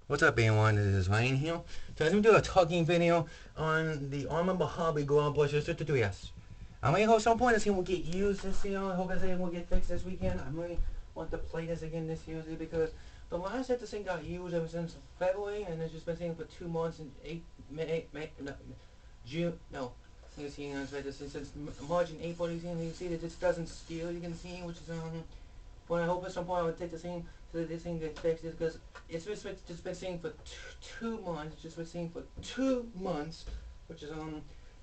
What's up, everyone? This is Ryan here. So I'm going to do a talking video on the Arrma mojave grom brushless to 3S. I may hope some point this thing will get used this year. I hope this thing will get fixed this weekend. I really want to play this again this year because the last time this thing got used ever since February, and it's just been sitting for 2 months and June. No, you see, since March and April. You see that this doesn't steal. You can see, which is But I hope at some point I would take this thing so that this thing gets fixed, because it's just been sitting for 2 months. It's just been sitting for 2 months, which is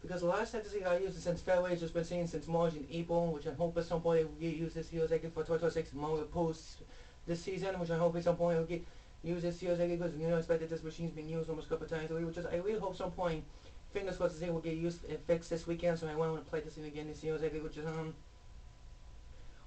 because the last time this thing got used since February, it's just been sitting since March and April, which I hope at some point it will get used this year, like for 2026 more post this season, which I hope at some point it will get used this year, because I expect that this machine's been used almost a couple of times a week, which is I really hope some point, fingers crossed, this thing will get used and fixed this weekend, so I want to play this thing again this year, which is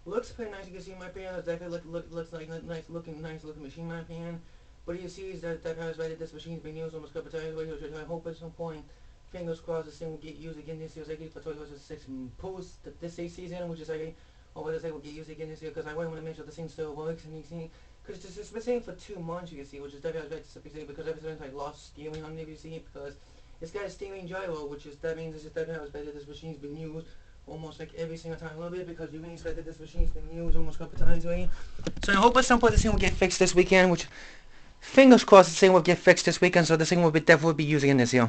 looks pretty nice. You can see my pan. It definitely looks like a nice looking machine, my pan. But you see is that has right that this machine's been used almost a couple times. Which I hope at some point, fingers crossed, this thing will get used again this year. So I get for 2006 post this season, which is like, or this thing will get used again this year, because I want to make sure this thing still works. And you see, because it's been sitting for 2 months, you can see, which is definitely right to see, because ever since I lost steering on it, you see, because it's got a steering gyro, which is that means it's definitely better. This machine's been used almost like every single time a little bit, because you really expect that this machine's been used almost a couple times already. So I hope at some point this thing will get fixed this weekend, which fingers crossed this thing will get fixed this weekend, so this thing will definitely be used again this year.